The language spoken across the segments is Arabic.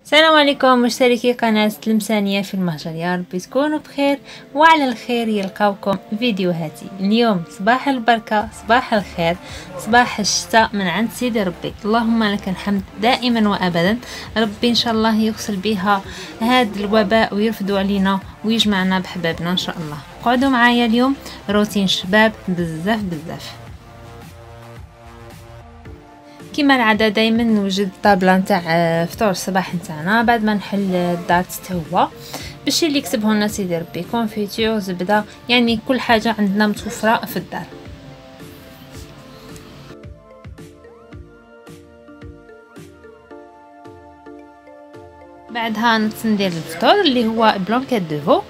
السلام عليكم مشتركي قناة تلمسانية في المهجر، يا ربي تكونوا بخير وعلى الخير يلقاوكم فيديوهاتي. اليوم صباح البركة، صباح الخير، صباح الشتاء من عند سيدي ربي. اللهم لك الحمد دائما وابدا. ربي ان شاء الله يغسل بها هذا الوباء ويرفدوا علينا ويجمعنا بحبابنا ان شاء الله. قعدوا معايا اليوم روتين شباب بزاف بزاف. كما العاده دائما نوجد الطابله نتاع فطور الصباح نتاعنا بعد ما نحل الدار تستوى. باش اللي يكتبه لنا سيدي ربي كونفيتور زبده، يعني كل حاجه عندنا متوفره في الدار. بعدها ندير الفطور اللي هو بلانكيت دو فو.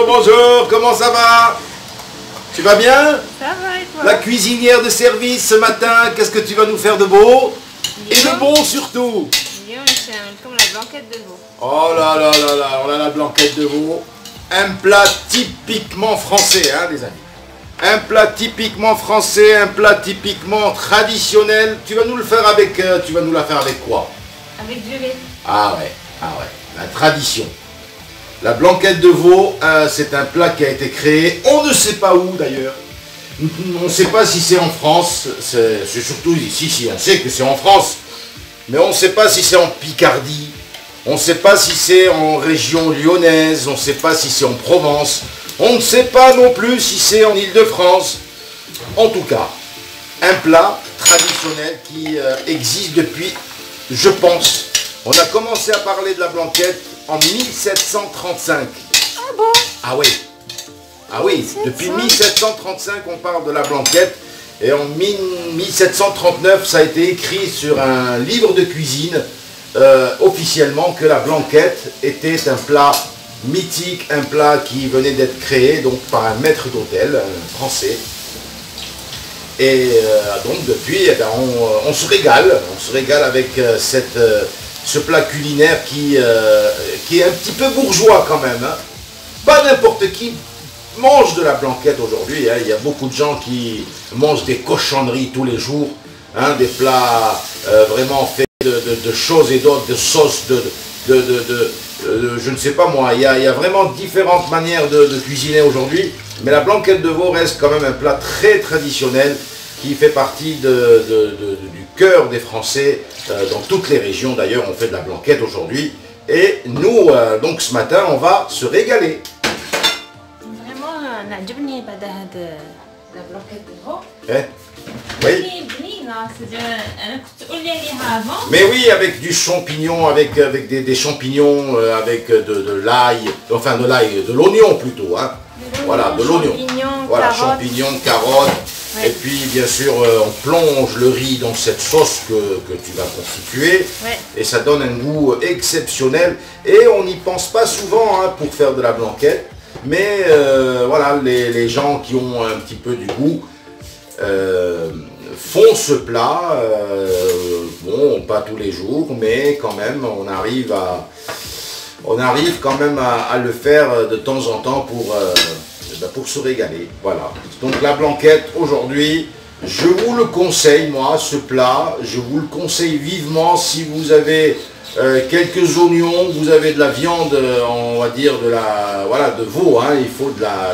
Bonjour, comment ça va? Tu vas bien? Ça va et toi? La cuisinière de service ce matin, qu'est-ce que tu vas nous faire de beau? Et de bon surtout. Comme la blanquette de veau. Oh là là là là, on a la blanquette de veau. Un plat typiquement français, hein les amis. Un plat typiquement français, un plat typiquement traditionnel. Tu vas nous le faire avec, tu vas nous la faire avec quoi? Avec du lait. Ah ouais, la tradition. La blanquette de veau, c'est un plat qui a été créé, on ne sait pas où d'ailleurs. On ne sait pas si c'est en France, c'est surtout ici, si on sait que c'est en France. Mais on ne sait pas si c'est en Picardie, on ne sait pas si c'est en région lyonnaise, on ne sait pas si c'est en Provence, on ne sait pas non plus si c'est en Île-de-France. En tout cas, un plat traditionnel qui existe depuis, je pense, on a commencé à parler de la blanquette en 1735. Ah bon? Ah oui, depuis 1735 on parle de la blanquette. Et en 1739 ça a été écrit sur un livre de cuisine officiellement que la blanquette était un plat mythique, un plat qui venait d'être créé donc par un maître d'hôtel français. Et donc depuis on se régale avec ce plat culinaire qui est un petit peu bourgeois quand même. Hein. Pas n'importe qui mange de la blanquette aujourd'hui. Hein. Il y a beaucoup de gens qui mangent des cochonneries tous les jours. Hein, des plats vraiment faits de choses et d'autres, de sauces, je ne sais pas moi. Il y a vraiment différentes manières de cuisiner aujourd'hui. Mais la blanquette de veau reste quand même un plat très traditionnel qui fait partie du cœur des Français. Dans toutes les régions d'ailleurs on fait de la blanquette aujourd'hui. Et nous, donc ce matin, on va se régaler. Vraiment, نعجبني بعد هاد la blanquette de veau. Oui. أنا كنت تقول لي عليها avant. Mais oui, avec du champignon, avec des champignons, avec de l'ail, enfin de l'ail, de l'oignon plutôt. Hein. Voilà, de l'oignon. Voilà, champignons, carottes. Ouais. Et puis bien sûr on plonge le riz dans cette sauce que tu vas constituer. Ouais. Et ça donne un goût exceptionnel. Et on n'y pense pas souvent hein, pour faire de la blanquette. Mais voilà, les gens qui ont un petit peu du goût font ce plat. Bon, pas tous les jours, mais quand même on arrive quand même à le faire de temps en temps pour se régaler. Voilà. Donc la blanquette aujourd'hui, je vous le conseille moi, ce plat, je vous le conseille vivement si vous avez quelques oignons, vous avez de la viande, on va dire de veau, hein, il faut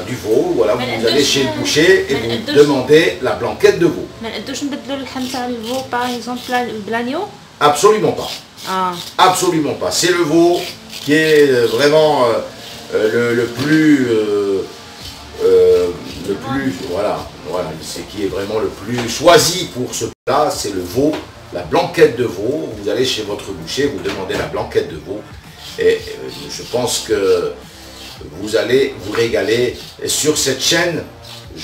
du veau, voilà, vous allez chez le boucher et vous demandez la blanquette de veau. Absolument pas. Ah. Absolument pas. C'est le veau qui est vraiment le plus c'est qui est vraiment le plus choisi pour ce plat, c'est le veau, la blanquette de veau. Vous allez chez votre boucher, vous demandez la blanquette de veau et je pense que vous allez vous régaler. Et sur cette chaîne,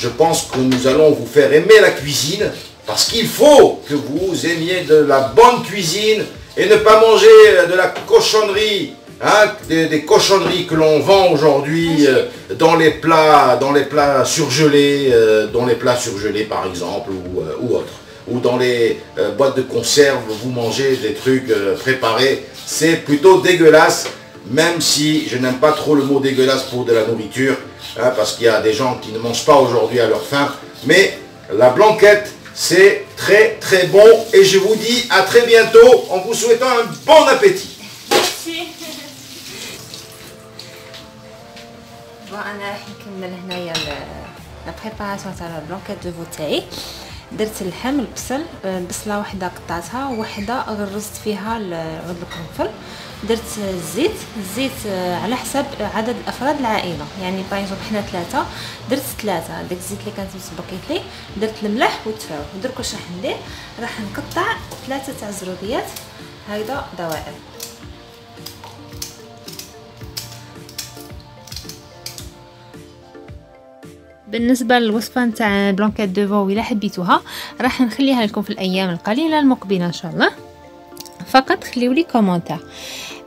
je pense que nous allons vous faire aimer la cuisine parce qu'il faut que vous aimiez de la bonne cuisine et ne pas manger de la cochonnerie. Hein, des cochonneries que l'on vend aujourd'hui dans les plats surgelés, par exemple ou autres, ou dans les boîtes de conserve, vous mangez des trucs préparés, c'est plutôt dégueulasse, même si je n'aime pas trop le mot dégueulasse pour de la nourriture, hein, parce qu'il y a des gens qui ne mangent pas aujourd'hui à leur faim, mais la blanquette c'est très très bon et je vous dis à très bientôt en vous souhaitant un bon appétit. Merci. انا راح نكمل هنايا لا بريباراسيون تاع البلانكيت دو فو تاعي. درت اللحم، البصل، بصله واحده قطعتها وواحده غرزت فيها عود القرنفل. درت الزيت على حسب عدد افراد العائله، يعني بايزوب حنا 3 درت 3 داك الزيت اللي كانت مسبقيت لي. درت الملح والتفاح. درك واش راح ندير، راح نقطع 3 تاع الزروديات هكذا دوائر. بالنسبه للوصفه نتاع بلانكيت دو فو الا حبيتوها راح نخليها لكم في الايام القليله المقبله ان شاء الله. فقط خليوا لي كومونتير.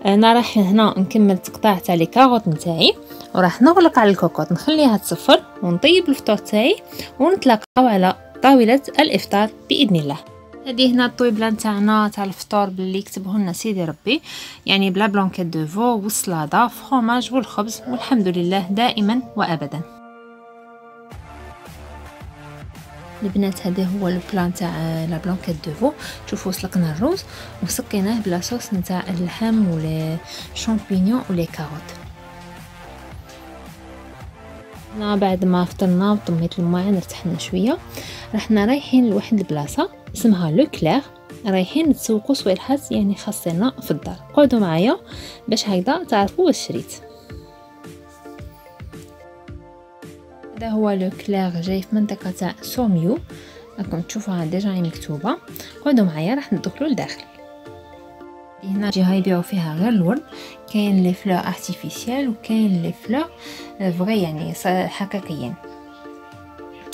انا راح هنا نكمل تقطاع تاع لي كاروت نتاعي وراح نغلق على الكوكوط نخليها تصفر ونطيب الفطور تاعي ونتلاقاو على طاوله الافطار باذن الله. هذه هنا الطويبله نتاعنا تاع الفطور باللي كتبه لنا سيدي ربي، يعني بلا بلانكيت دو فو والسلاده فروماج والخبز، والحمد لله دائما وابدا. البنات هذا هو البلان تاع لا بلانكيت دو فو. شوفوا سلقنا الروز وسقيناه بلا صوص نتاع اللحم ولا شامبينيون ولا كاروت. هنا بعد ما فطرنا وطميت الماعن ارتحنا شويه، رحنا رايحين لواحد البلاصه اسمها لو كلير، رايحين نتسوقوا سوالحات يعني خاصنا في الدار. قعدوا معايا باش هكذا تعرفوا واش شريت. هذا هو لو كلير جاي في منطقه تاع سوميو، راكم تشوفوها ديجا مكتوبه. قعدوا معايا راح ندخلوا لداخل. هنا جهه يبيعوا فيها غير الورد، كاين لي فلور ارتيفيسيال وكاين لي فلور فغي يعني حقيقيين.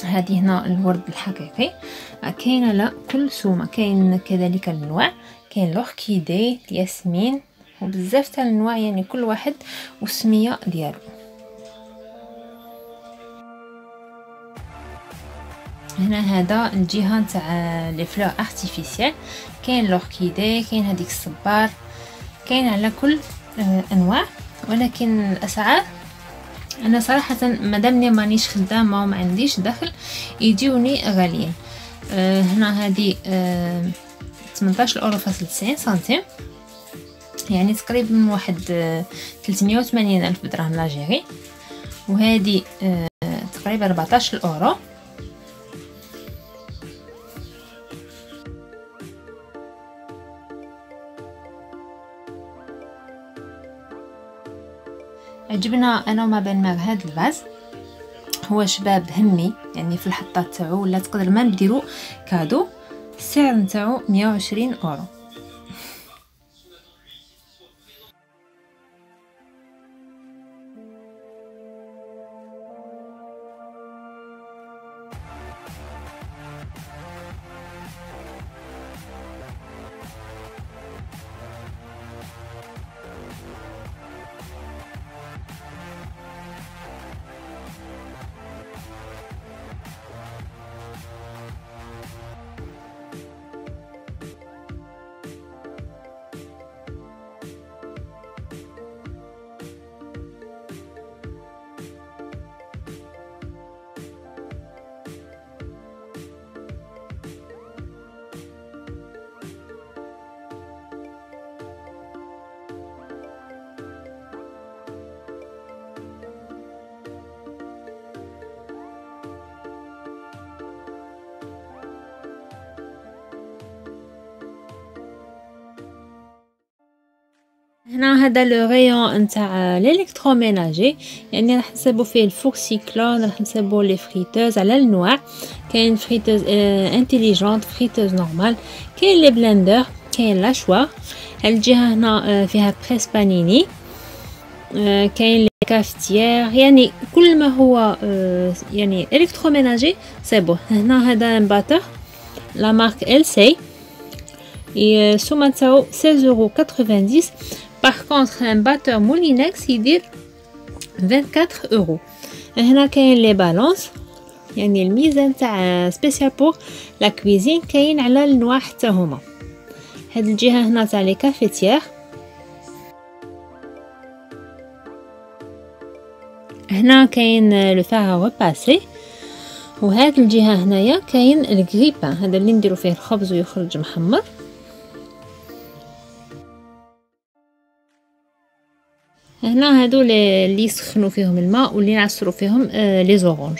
هذه هنا الورد الحقيقي، كاين لا كل سومه، كاين كذلك الانواع، كاين لوركيدي، الياسمين وبزاف تاع الانواع، يعني كل واحد والسميه ديالو. هنا هذا الجهه نتاع لي فلور ارتيفيسيال، كاين لوركيدي، كاين هذيك الصبار، كاين على كل انواع، ولكن الاسعار انا صراحه مادامني مانيش خدامه وما عنديش دخل يجيوني غاليين. هنا هذه 18 اورو فاصل 90 سنتيم، يعني تقريبا واحد 380 الف درهم لاجيري، وهذه تقريبا 14 اورو. عجبنا انا وما بين ماغ هذا الفاز، هو شباب هني يعني في الحطات تاعو، ولا تقدر ما نديرو كادو. السعر نتاعو 120 اورو. هنا هذا لو ريون نتاع الالكتروميناجي، يعني راح نسيبو فيه الفوق سيكلون، راح نسيبو لي فريتوز على النوع، كاين فريتوز انتيليجونت، فريتوز نورمال، كاين لي بلندر، كاين لاشوا. الجهه هنا فيها بريس بانيني، كاين لي كافتيير، يعني كل ما هو يعني الكتروميناجي سيبوه. هنا هذا باتر لا مارك ال سي، السومه تاعو 16,90 €. باغ كونطخ ان باتور مولينكس يدير 24 €. هنا كاين لي بالونس، يعني الميزان تاع سبيسيال بور لا كويزين، كاين على النوع حتى هما. هاد الجهه هنا تاع لي كافيتيير، هنا كاين لو فار ريباسي، وهاد الجهه هنايا كاين الغريبان، هذا اللي نديرو فيه الخبز ويخرج محمر. هنا هادو اللي يسخنوا فيهم الماء واللي نعصروا فيهم لي زورونج.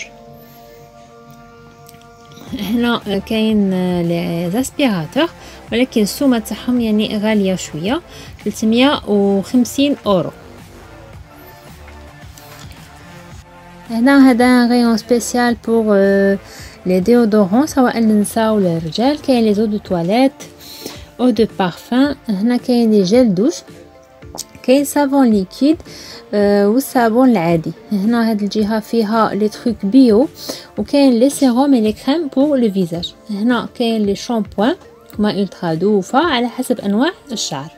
هنا كاين لي زاسبيراتور ولكن السومه تاعهم يعني غاليه شويه، 350 اورو. هنا هذا غيون سبيسيال بور لي ديودورون سواء للنساء ولا للرجال. كاين لي زو دو تواليت، او دو بارفان. هنا كاين لي جيل دوش، كاين صابون ليكيد والصابون العادي. هنا هاد الجهه فيها لي تروك بيو، وكاين لي سيروم اي لي كريم بور لو فيزاج. هنا كاين لي شامبوان كما الترا دوفا على حسب انواع الشعر.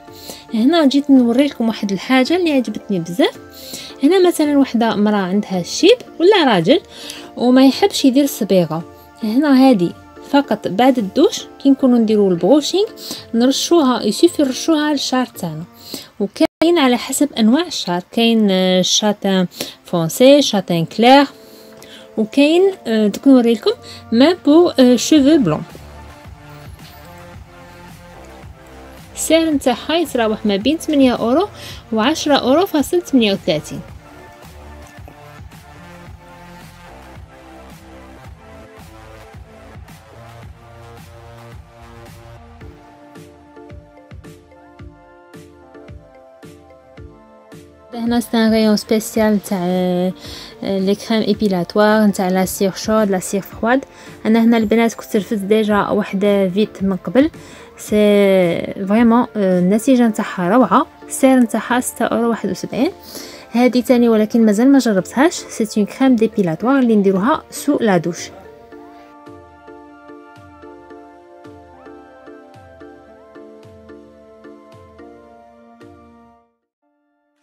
هنا جيت نوري لكم واحد الحاجه اللي عجبتني بزاف. هنا مثلا وحده مراه عندها الشيب ولا راجل وما يحبش يدير الصبيغه، هنا هادي فقط بعد الدوش كي نكونوا نديروا البروشينغ نرشوها، يسيفي نرشوها على الشعر تاعنا. وكاين على حسب انواع الشعر، كاين شاتان فونسي، شاتان كلير، وكاين دوك نوري لكم ما بو شوفو بلون. السعر نتاعها يتراوح ما بين 8 اورو و 10 اورو فاصل 38. هنا سان غيون سبيسيال تاع لي كريم ايبيلاتوار نتاع لا سير شود لا سير فرواد. انا هنا البنات كنت رفدت ديجا واحده فيت من قبل، سي فريمون النتيجه نتاعها روعه. السعر نتاعها 6.71 اورو. هذه تاني ولكن مازال ما جربتهاش، سي اون كريم ديبيلاتوار اللي نديروها سو لا دوش.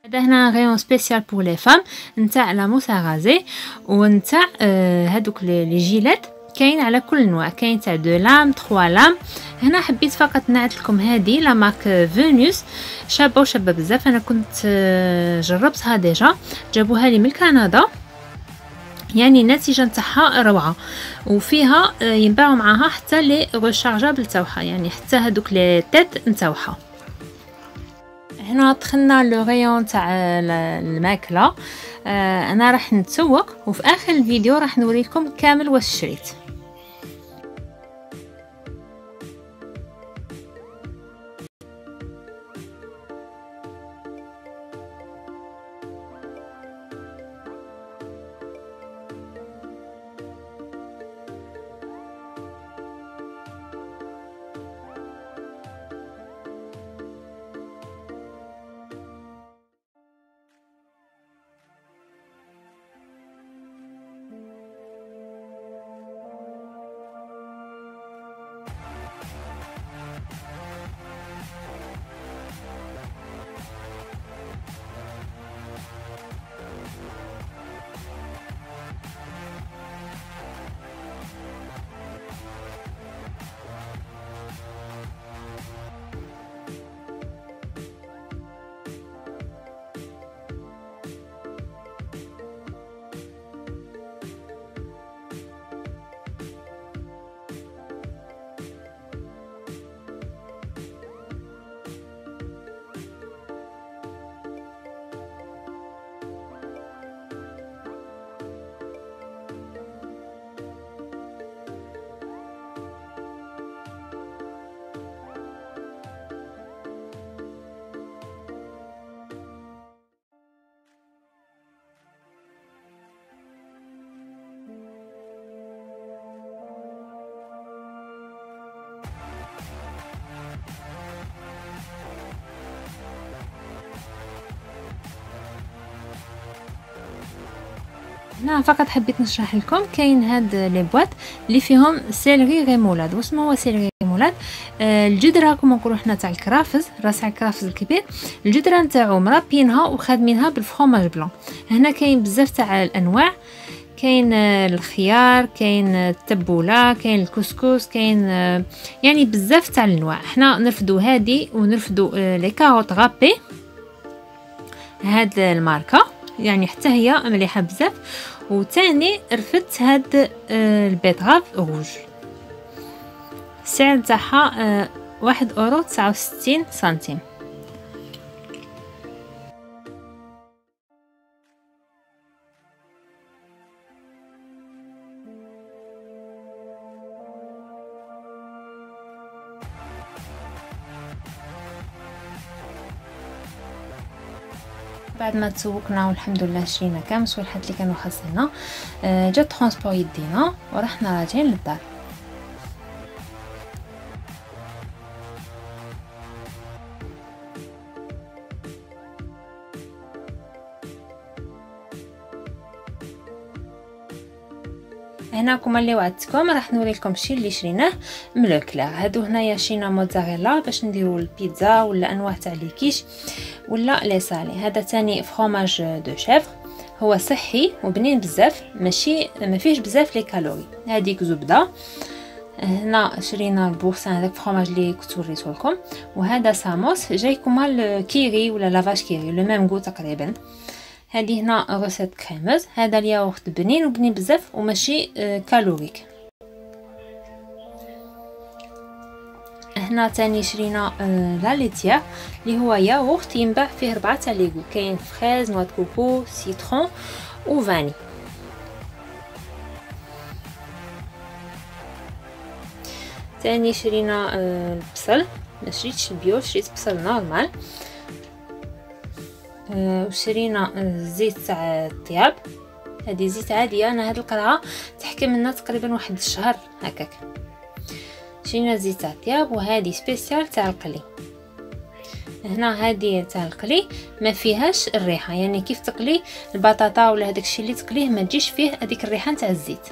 هذا هنا غيون سبيسيال بور لي فام نتاع لا موساغازي ونتاع هادوك لي جيلات. كاين على كل نوع، كاين تاع 2 لام 3 لام. هنا حبيت فقط نعت لكم هذه لا مارك فينوس، شابه وشابه بزاف. انا كنت جربتها ديجا، جابوها لي من كندا، يعني النتيجه نتاعها روعه. وفيها ينباعوا معاها حتى لي ريشارجابل تاعها، يعني حتى هادوك لي تيت نتاعها. هنا دخلنا لو غيون تاع الماكله. انا راح نتسوق وفي اخر الفيديو راح نوريكم كامل واش شريت. هنا فقط حبيت نشرح لكم. كاين هاد لي بواط اللي فيهم سيلري ريمولاد. واسمه هو سيلري ريمولاد. الجدره كما نقولوا حنا تاع الكرافز، راس الكرافز الكبير، الجدره نتاعو مرابينها وخادمينها بالفرomاج بلون. هنا كاين بزاف تاع الانواع، كاين الخيار، كاين التبوله، كاين الكسكس، كاين يعني بزاف تاع الانواع. حنا نرفدو هادي ونرفدو لي كاروت غابي، هاد الماركه يعني حتى هي مليحه بزاف. وتاني رفدت هاد البيتغاف روج. السعر تاعها 1.69 €. بعد ما تسوقنا والحمد لله شرينا كامل الصوالحات اللي كانوا خاصنا، جا ترونسبور يدينا ورحنا راجعين للدار. هنا كما اللي وعدتكم راح نوري لكم الشيء اللي شريناه من لوكلير. هادو هنايا شرينا موتزاريلا باش نديرو البيتزا ولا انواع تاع لي كيش ولا لي سالي. هذا تاني فروماج دو شيفر، هو صحي وبنين بزاف، ماشي ما فيهش بزاف لي كالوري. هذيك زبده. هنا شرينا البورسان، هذاك فروماج اللي كنت وريته لكم. وهذا ساموس جاي كما الكيري ولا لافاش كيري، لو ميم غو تقريبا. هذه هنا روسيت كريموز. هذا الياغورت بنين وبنين بزاف وماشي كالوريك. هنا تاني شرينا لا ليتيا اللي هو ياغورت ينباع فيه 4 تاع ليغو، كاين فريز، نوا كوكو، سيترون وفاني. تاني شرينا البصل، ما شريتش البيو، شريت بصل نورمال. وشرينا الزيت تاع الطياب، هذه زيت عاديه. انا هذه القرعه تحكم لنا تقريبا واحد الشهر هكاك. شرينا زيت تاع الطياب، وهذه سبيسيال تاع القلي. هنا هذه تاع القلي ما فيهاش الريحه، يعني كيف تقلي البطاطا ولا هذاك الشيء اللي تقليه ما تجيش فيه هذيك الريحه تاع الزيت.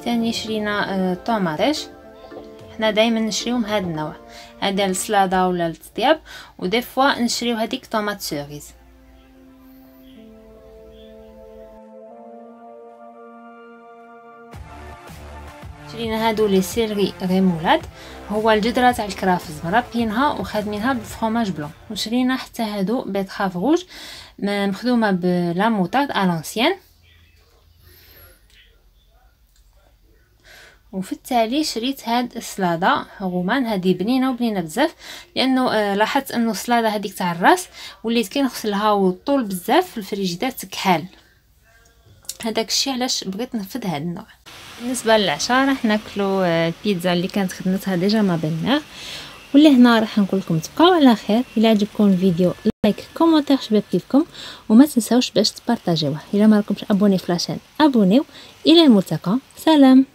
ثاني شرينا طوماطيش. حنا دائما نشريوهم هذا النوع، هذا السلاده ولا الطياب، ودي فوا نشريو هذيك طوماط سوريز. شرينا هادو لي سيلري ريمولاد، هو الجدره تاع الكرافز مربينها وخادمينها بالفرomage بلون. وشرينا حتى هادو بيتخاف روج مخدومه بلا موطاد الانسيان. وفي التالي شريت هاد السلاده رومان، هذه بنينه وبنينه بزاف، لانه لاحظت انه السلاده هذيك تاع الراس وليت كي نغسلها وطول بزاف في الفريجيدار تكحال. هذاك الشيء علاش بغيت نفذ هذا النوع. بالنسبه للعشاء راح ناكلوا البيتزا اللي كانت خدمتها ديجا ما بيننا، واللي هنا راح نقول لكم تبقاو على خير. الى عجبكم الفيديو لايك كومونتير شباب كيفكم، وما تنساوش باش تبارطاجيوه. الى ما راكمش ابوني في لاشين ابونيو. الى الملتقى، سلام.